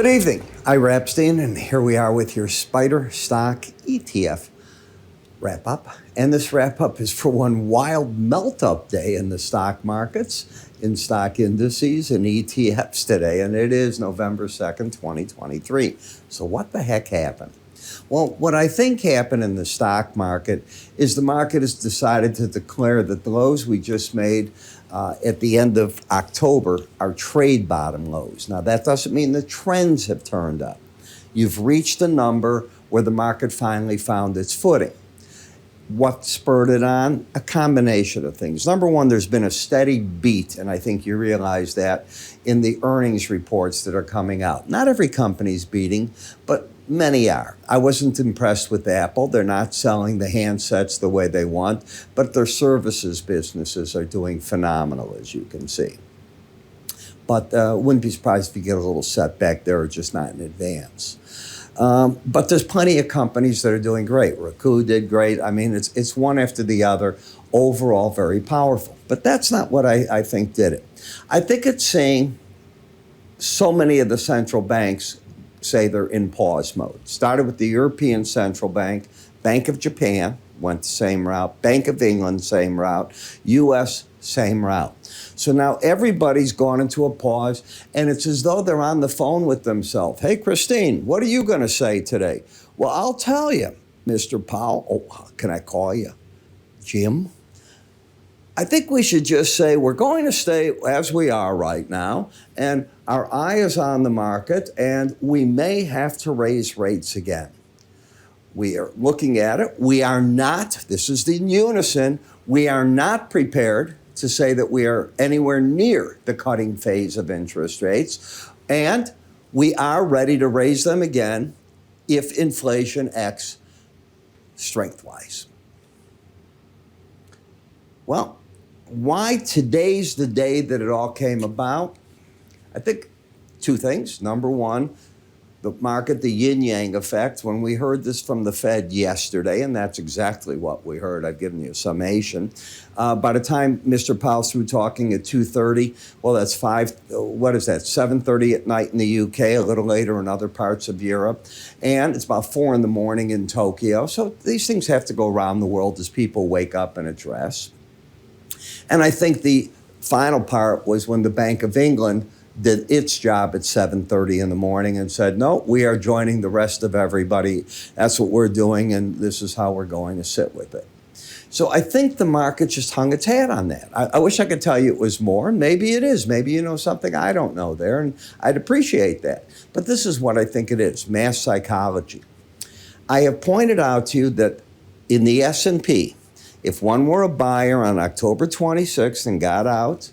Good evening. I'm Epstein, and here we are with your Spider Stock ETF wrap-up. And this wrap-up is for one wild melt-up day in the stock markets, in stock indices and ETFs today, and it is November 2nd, 2023. So what the heck happened? Well, what I think happened in the stock market is the market has decided to declare that the lows we just made at the end of October are trade bottom lows. Now, that doesn't mean the trends have turned up. You've reached a number where the market finally found its footing. What spurred it on? A combination of things. Number one, there's been a steady beat, and I think you realize that in the earnings reports that are coming out. Not every company's beating, but many are. I wasn't impressed with Apple. They're not selling the handsets the way they want, but their services businesses are doing phenomenal, as you can see. But wouldn't be surprised if you get a little setback there, or just not in advance. But there's plenty of companies that are doing great. Roku did great. I mean, it's one after the other, overall very powerful. But that's not what I think did it. I think it's saying so many of the central banks say they're in pause mode. Started with the European Central Bank, Bank of Japan went the same route, Bank of England, same route, US, same route. So now everybody's gone into a pause, and it's as though they're on the phone with themselves. Hey, Christine, what are you going to say today? Well, I'll tell you, Mr. Powell. Oh, can I call you Jim? I think we should just say we're going to stay as we are right now, and our eye is on the market, and we may have to raise rates again. We are looking at it. We are not, this is the unison, we are not prepared to say that we are anywhere near the cutting phase of interest rates, and we are ready to raise them again if inflation X strength-wise. Well, why today's the day that it all came about? I think two things. Number one, the market, the yin-yang effect. When we heard this from the Fed yesterday, and that's exactly what we heard, I've given you a summation. By the time Mr. Powell's through talking at 2:30, well, that's 7:30 at night in the UK, a little later in other parts of Europe, and it's about 4 in the morning in Tokyo. So these things have to go around the world as people wake up and address. And I think the final part was when the Bank of England did its job at 7:30 in the morning and said, no, we are joining the rest of everybody. That's what we're doing, and this is how we're going to sit with it. So I think the market just hung its hat on that. I wish I could tell you it was more. Maybe it is. Maybe you know something I don't know there, and I'd appreciate that. But this is what I think it is, mass psychology. I have pointed out to you that in the S&P, if one were a buyer on October 26th and got out,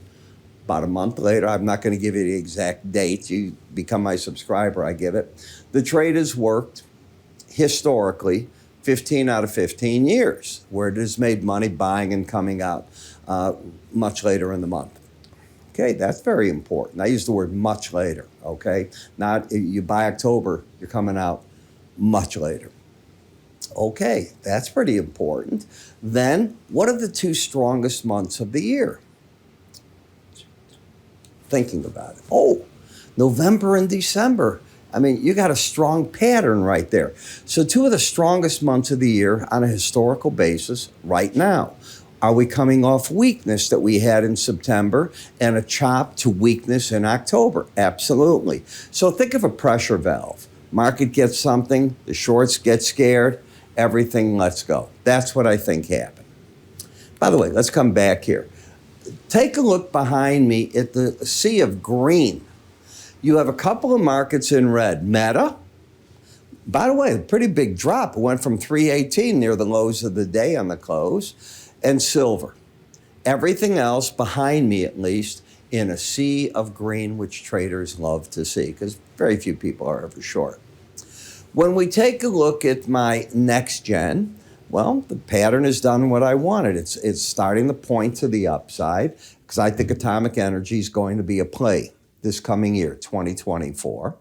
about a month later, I'm not going to give you the exact date. You become my subscriber, I give it. The trade has worked historically 15 out of 15 years, where it has made money buying and coming out much later in the month. Okay, that's very important. I use the word much later, okay? Not you buy October, you're coming out much later. Okay, that's pretty important. Then, what are the two strongest months of the year? Thinking about it. Oh, November and December. I mean, you got a strong pattern right there. So two of the strongest months of the year on a historical basis right now. Are we coming off weakness that we had in September and a chop to weakness in October? Absolutely. So think of a pressure valve. Market gets something, the shorts get scared, everything lets go. That's what I think happened. By the way, let's come back here. Take a look behind me at the sea of green. You have a couple of markets in red. Meta, by the way, a pretty big drop. It went from 318 near the lows of the day on the close, and silver. Everything else behind me, at least, in a sea of green, which traders love to see because very few people are ever short. When we take a look at my next gen, well, the pattern has done what I wanted. It's starting to point to the upside because I think atomic energy is going to be a play this coming year, 2024.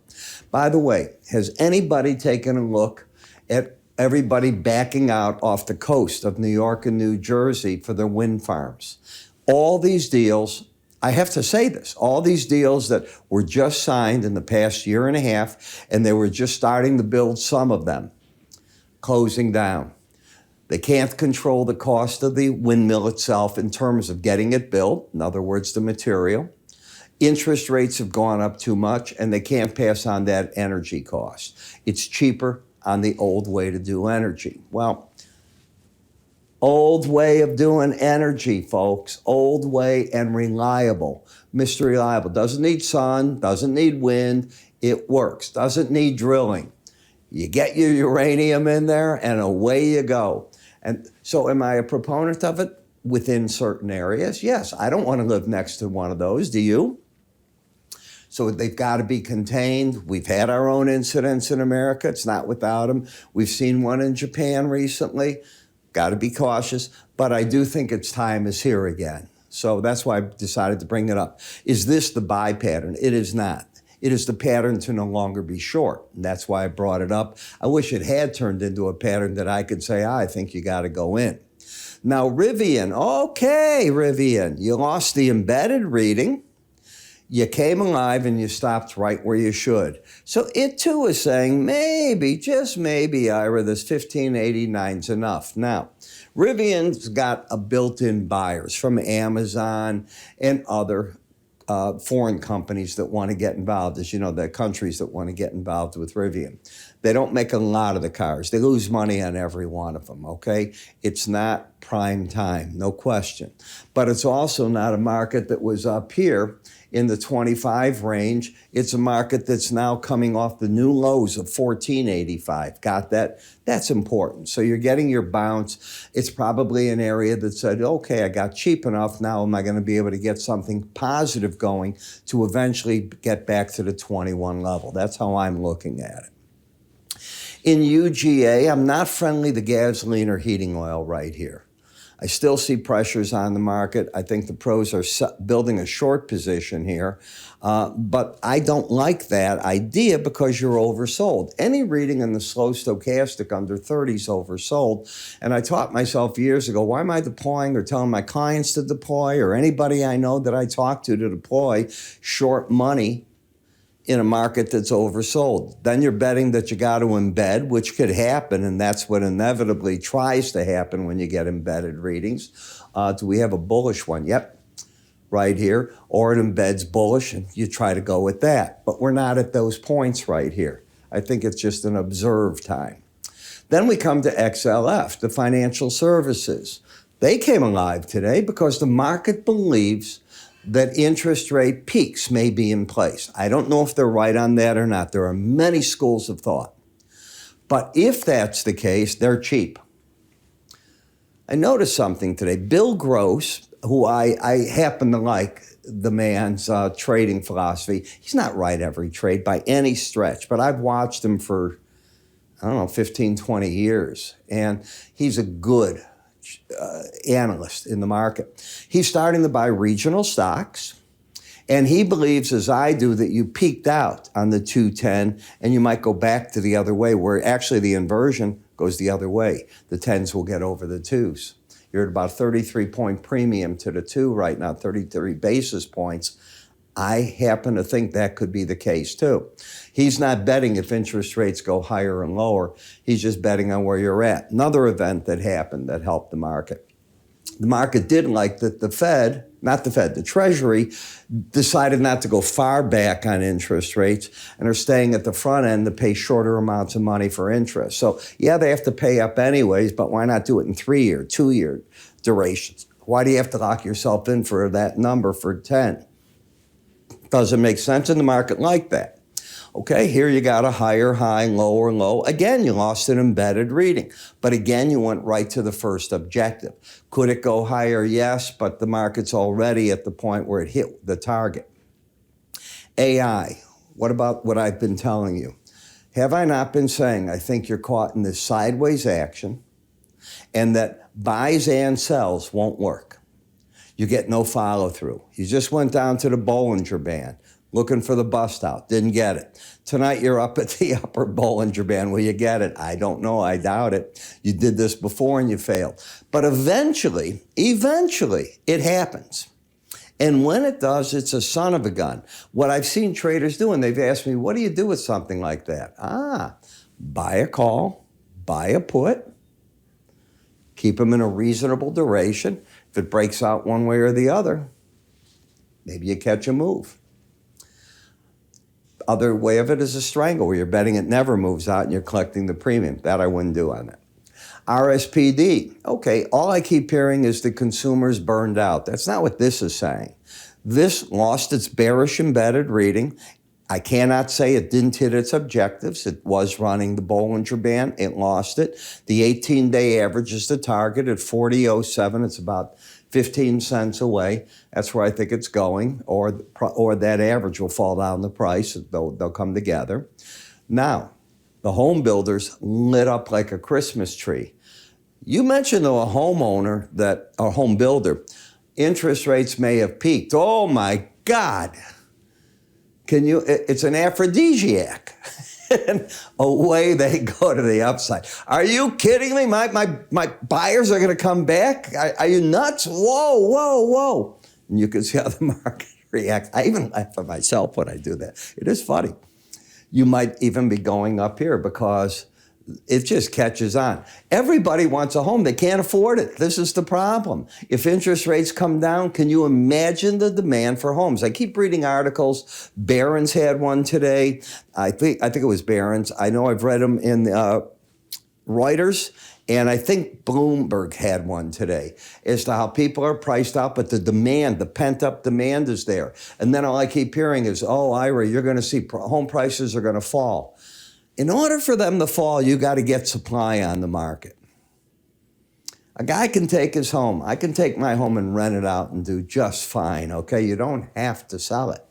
By the way, has anybody taken a look at everybody backing out off the coast of New York and New Jersey for their wind farms? All these deals I have to say this, all these deals that were just signed in the past year and a half, and they were just starting to build some of them, closing down. They can't control the cost of the windmill itself in terms of getting it built, in other words, the material. Interest rates have gone up too much, and they can't pass on that energy cost. It's cheaper on the old way to do energy. Well, old way of doing energy, folks. Old way and reliable. Mr. Reliable. Doesn't need sun, doesn't need wind. It works. Doesn't need drilling. You get your uranium in there, and away you go. And so am I a proponent of it within certain areas? Yes. I don't want to live next to one of those. Do you? So they've got to be contained. We've had our own incidents in America. It's not without them. We've seen one in Japan recently. Got to be cautious. But I do think its time is here again. So that's why I decided to bring it up. Is this the buy pattern? It is not. It is the pattern to no longer be short. And that's why I brought it up. I wish it had turned into a pattern that I could say, I think you got to go in. Now, Rivian. Okay, Rivian. You lost the embedded reading. You came alive and you stopped right where you should. So it too is saying maybe, just maybe, Ira, this 1589 is enough. Now, Rivian's got a built-in buyers from Amazon and other foreign companies that want to get involved. As you know, the countries that want to get involved with Rivian. They don't make a lot of the cars. They lose money on every one of them, okay? It's not prime time, no question. But it's also not a market that was up here in the 25 range. It's a market that's now coming off the new lows of 1485. Got that? That's important. So you're getting your bounce. It's probably an area that said, okay, I got cheap enough. Now am I going to be able to get something positive going to eventually get back to the 21 level? That's how I'm looking at it. In UGA, I'm not friendly to gasoline or heating oil right here. I still see pressures on the market. I think the pros are building a short position here. But I don't like that idea because you're oversold. Any reading in the slow stochastic under 30 is oversold. And I taught myself years ago, why am I deploying or telling my clients to deploy or anybody I know that I talk to deploy short money in a market that's oversold? Then you're betting that you got to embed, which could happen, and that's what inevitably tries to happen when you get embedded readings. Do we have a bullish one? Yep, right here. Or it embeds bullish, and you try to go with that. But we're not at those points right here. I think it's just an observed time. Then we come to XLF, the financial services. They came alive today because the market believes that interest rate peaks may be in place. I don't know if they're right on that or not. There are many schools of thought. But if that's the case, they're cheap. I noticed something today. Bill Gross, who I happen to like the man's trading philosophy, he's not right every trade by any stretch, but I've watched him for, 15, 20 years. And he's a good analyst in the market. He's starting to buy regional stocks, and he believes, as I do, that you peaked out on the 210 and you might go back to the other way, where actually the inversion goes the other way. The 10s will get over the 2s. You're at about 33-point premium to the 2 right now, 33 basis points. I happen to think that could be the case too. He's not betting if interest rates go higher and lower. He's just betting on where you're at. Another event that happened that helped the market. The market did like that the Treasury decided not to go far back on interest rates and are staying at the front end to pay shorter amounts of money for interest. So yeah, they have to pay up anyways, but why not do it in 3-year, 2-year durations? Why do you have to lock yourself in for that number for 10? Doesn't make sense in the market like that. Okay, here you got a higher high, lower low. Again, you lost an embedded reading. But again, you went right to the first objective. Could it go higher? Yes, but the market's already at the point where it hit the target. AI, what about what I've been telling you? Have I not been saying I think you're caught in this sideways action and that buys and sells won't work? You get no follow through. You just went down to the Bollinger Band looking for the bust out, didn't get it. Tonight you're up at the upper Bollinger Band. Will you get it? I don't know, I doubt it. You did this before and you failed. But eventually, it happens. And when it does, it's a son of a gun. What I've seen traders do, and they've asked me, what do you do with something like that? Buy a call, buy a put, keep them in a reasonable duration. If it breaks out one way or the other, maybe you catch a move. Other way of it is a strangle, where you're betting it never moves out and you're collecting the premium. That I wouldn't do on it. RSPD, okay, all I keep hearing is the consumer's burned out. That's not what this is saying. This lost its bearish embedded reading. I cannot say it didn't hit its objectives. It was running the Bollinger Band. It lost it. The 18-day average is the target at 40.07. It's about 15 cents away. That's where I think it's going, or that average will fall down the price. They'll come together. Now, the home builders lit up like a Christmas tree. You mentioned to a homeowner a home builder, interest rates may have peaked. Oh my God. It's an aphrodisiac. And away they go to the upside. Are you kidding me? My buyers are going to come back? Are you nuts? Whoa. And you can see how the market reacts. I even laugh at myself when I do that. It is funny. You might even be going up here because it just catches on. Everybody wants a home. They can't afford it. This is the problem. If interest rates come down, can you imagine the demand for homes? I keep reading articles. Barron's had one today. I think it was Barron's. I know I've read them in Reuters, and I think Bloomberg had one today as to how people are priced out, but the demand, the pent-up demand is there. And then all I keep hearing is, oh, Ira, you're going to see home prices are going to fall. In order for them to fall, you got to get supply on the market. A guy can take his home. I can take my home and rent it out and do just fine, okay? You don't have to sell it.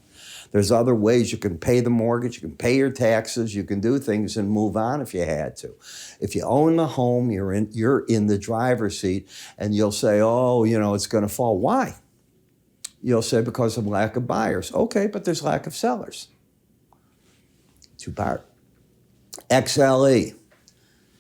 There's other ways you can pay the mortgage, you can pay your taxes, you can do things and move on if you had to. If you own the home, you're in the driver's seat, and you'll say, oh, it's going to fall. Why? You'll say because of lack of buyers. Okay, but there's lack of sellers. Two-part. XLE,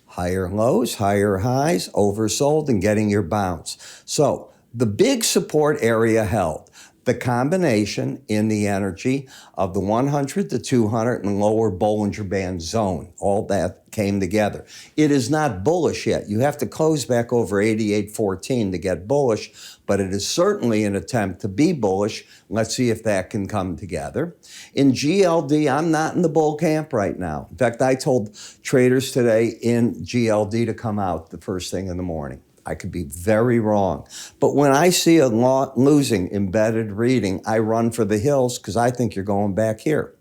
higher lows, higher highs, oversold, and getting your bounce. So the big support area held. The combination in the energy of the 100 to 200 and lower Bollinger Band zone, all that came together. It is not bullish yet. You have to close back over 88.14 to get bullish, but it is certainly an attempt to be bullish. Let's see if that can come together. In GLD, I'm not in the bull camp right now. In fact, I told traders today in GLD to come out the first thing in the morning. I could be very wrong. But when I see a losing embedded reading, I run for the hills because I think you're going back here.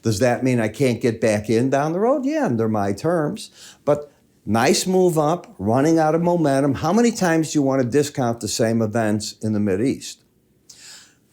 Does that mean I can't get back in down the road? Yeah, under my terms. But nice move up, running out of momentum. How many times do you want to discount the same events in the Mideast?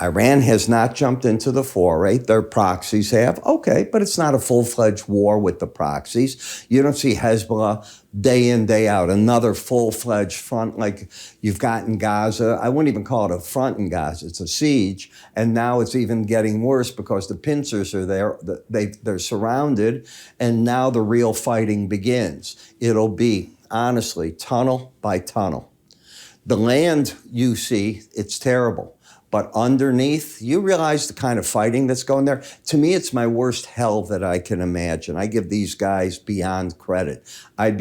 Iran has not jumped into the foray. Their proxies have. Okay, but it's not a full-fledged war with the proxies. You don't see Hezbollah day in, day out, another full-fledged front like you've got in Gaza. I wouldn't even call it a front in Gaza. It's a siege. And now it's even getting worse because the pincers are there. They're surrounded, and now the real fighting begins. It'll be, honestly, tunnel by tunnel. The land you see, it's terrible. But underneath, you realize the kind of fighting that's going there? To me, it's my worst hell that I can imagine. I give these guys beyond credit. I'd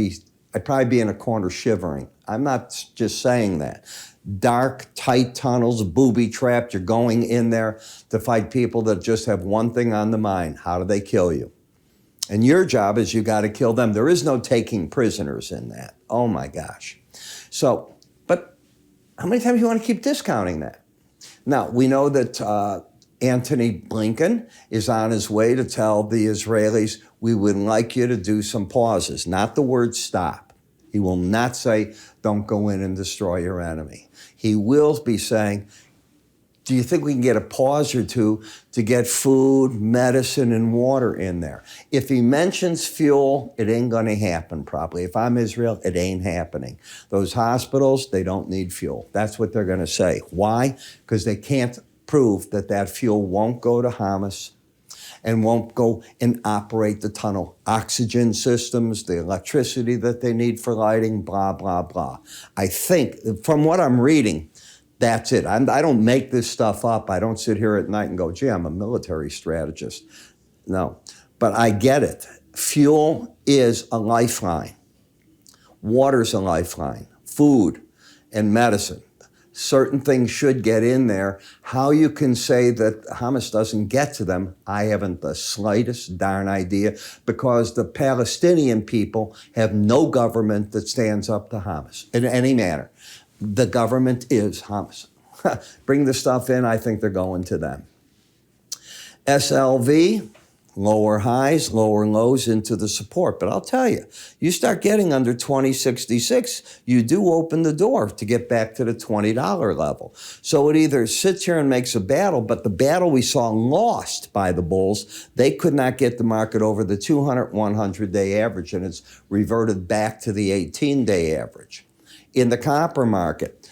probably be in a corner shivering. I'm not just saying that. Dark, tight tunnels, booby-trapped. You're going in there to fight people that just have one thing on the mind. How do they kill you? And your job is you got to kill them. There is no taking prisoners in that. Oh, my gosh. So, but how many times do you want to keep discounting that? Now, we know that Antony Blinken is on his way to tell the Israelis, we would like you to do some pauses, not the word stop. He will not say, don't go in and destroy your enemy. He will be saying, do you think we can get a pause or two to get food, medicine, and water in there? If he mentions fuel, it ain't going to happen probably. If I'm Israel, it ain't happening. Those hospitals, they don't need fuel. That's what they're going to say. Why? Because they can't prove that fuel won't go to Hamas and won't go and operate the tunnel. Oxygen systems, the electricity that they need for lighting, blah, blah, blah. I think, from what I'm reading, That's it. I don't make this stuff up. I don't sit here at night and go, gee, I'm a military strategist. No, but I get it. Fuel is a lifeline. Water's a lifeline. Food and medicine. Certain things should get in there. How you can say that Hamas doesn't get to them, I haven't the slightest darn idea, because the Palestinian people have no government that stands up to Hamas in any manner. The government is Hamas. Bring the stuff in, I think they're going to them. SLV, lower highs, lower lows into the support. But I'll tell you, you start getting under 2066, you do open the door to get back to the $20 level. So it either sits here and makes a battle, but the battle we saw lost by the bulls, they could not get the market over the 200, 100-day average, and it's reverted back to the 18-day average. In the copper market,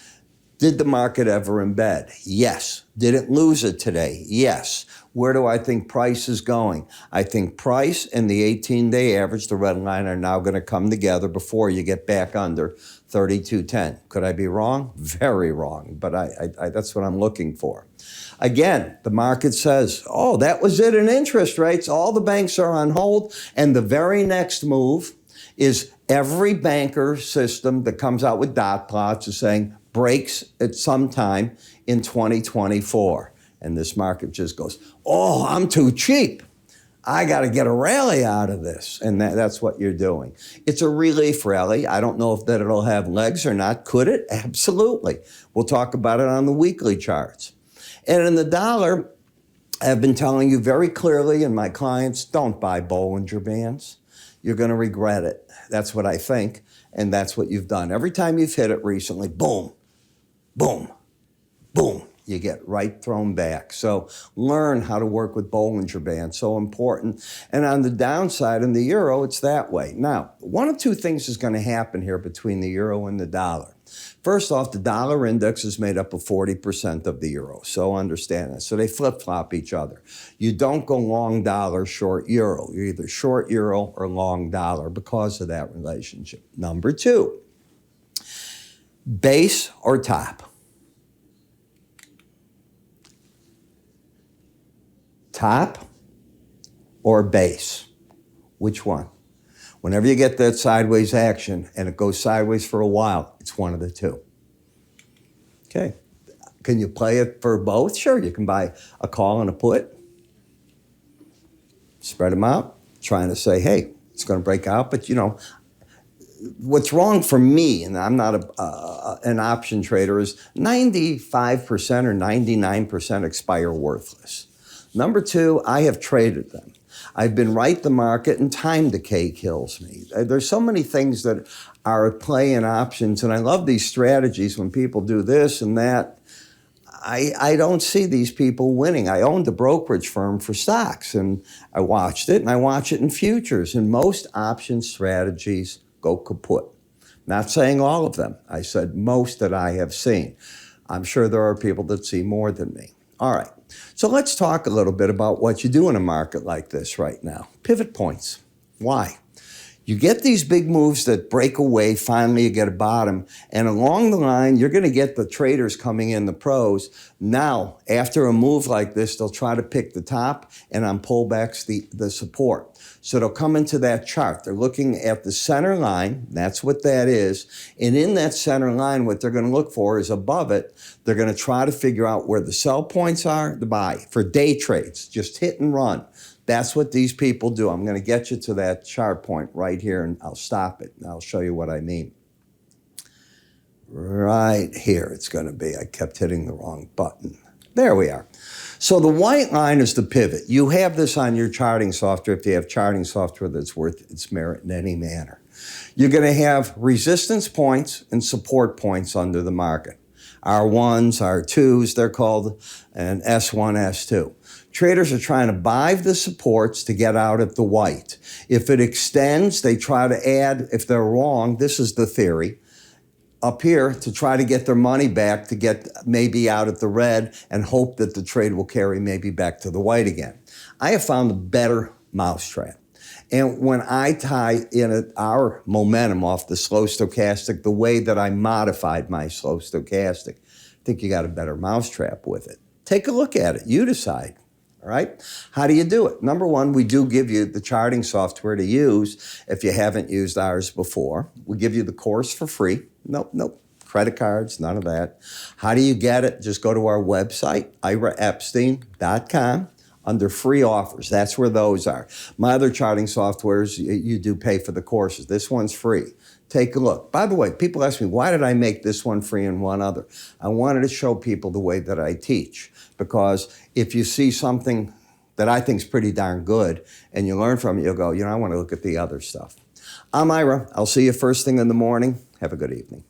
did the market ever embed? Yes. Did it lose it today? Yes. Where do I think price is going? I think price and the 18-day average, the red line, are now going to come together before you get back under 32.10. Could I be wrong? Very wrong, but I that's what I'm looking for. Again, the market says, oh, that was it in interest rates. All the banks are on hold, and the very next move is every banker system that comes out with dot plots is saying breaks at some time in 2024. And this market just goes, oh, I'm too cheap. I got to get a rally out of this. And that's what you're doing. It's a relief rally. I don't know if that it'll have legs or not. Could it? Absolutely. We'll talk about it on the weekly charts. And in the dollar, I've been telling you very clearly, and my clients, don't buy Bollinger Bands. You're going to regret it. That's what I think, and that's what you've done. Every time you've hit it recently, boom, boom, boom, you get right thrown back. So learn how to work with Bollinger Bands, so important. And on the downside, in the euro, it's that way. Now, one of two things is going to happen here between the euro and the dollar. First off, the dollar index is made up of 40% of the euro, so understand that. So they flip-flop each other. You don't go long dollar, short euro. You're either short euro or long dollar because of that relationship. Number two, base or top? Top or base? Which one? Whenever you get that sideways action and it goes sideways for a while, it's one of the two. Okay. Can you play it for both? Sure, you can buy a call and a put. Spread them out, trying to say, hey, it's going to break out. But, you know, what's wrong for me, and I'm not an option trader, is 95% or 99% expire worthless. Number two, I have traded them. I've been right the market, and time decay kills me. There's so many things that are at play in options, and I love these strategies when people do this and that. I don't see these people winning. I owned a brokerage firm for stocks, and I watched it, and I watch it in futures, and most option strategies go kaput. Not saying all of them. I said most that I have seen. I'm sure there are people that see more than me. All right. So let's talk a little bit about what you do in a market like this right now. Pivot points. Why? You get these big moves that break away, finally you get a bottom, and along the line, you're going to get the traders coming in, the pros. Now, after a move like this, they'll try to pick the top, and on pullbacks, the support. So they'll come into that chart. They're looking at the center line. That's what that is. And in that center line, what they're going to look for is above it. They're going to try to figure out where the sell points are, the buy. For day trades, just hit and run. That's what these people do. I'm going to get you to that chart point right here, and I'll stop it, and I'll show you what I mean. Right here it's going to be. I kept hitting the wrong button. There we are. So the white line is the pivot. You have this on your charting software if you have charting software that's worth its merit in any manner. You're going to have resistance points and support points under the market. R1s, R2s, they're called, and S1, S2. Traders are trying to buy the supports to get out at the white. If it extends, they try to add, if they're wrong, this is the theory, up here to try to get their money back to get maybe out at the red and hope that the trade will carry maybe back to the white again. I have found a better mousetrap. And when I tie in our momentum off the slow stochastic, the way that I modified my slow stochastic, think you got a better mousetrap with it. Take a look at it. You decide. All right? How do you do it? Number one, we do give you the charting software to use if you haven't used ours before. We give you the course for free. Nope. Credit cards, none of that. How do you get it? Just go to our website, iraepstein.com. Under free offers. That's where those are. My other charting softwares, you do pay for the courses. This one's free. Take a look. By the way, people ask me, why did I make this one free and one other? I wanted to show people the way that I teach. Because if you see something that I think is pretty darn good and you learn from it, you'll go, I want to look at the other stuff. I'm Ira. I'll see you first thing in the morning. Have a good evening.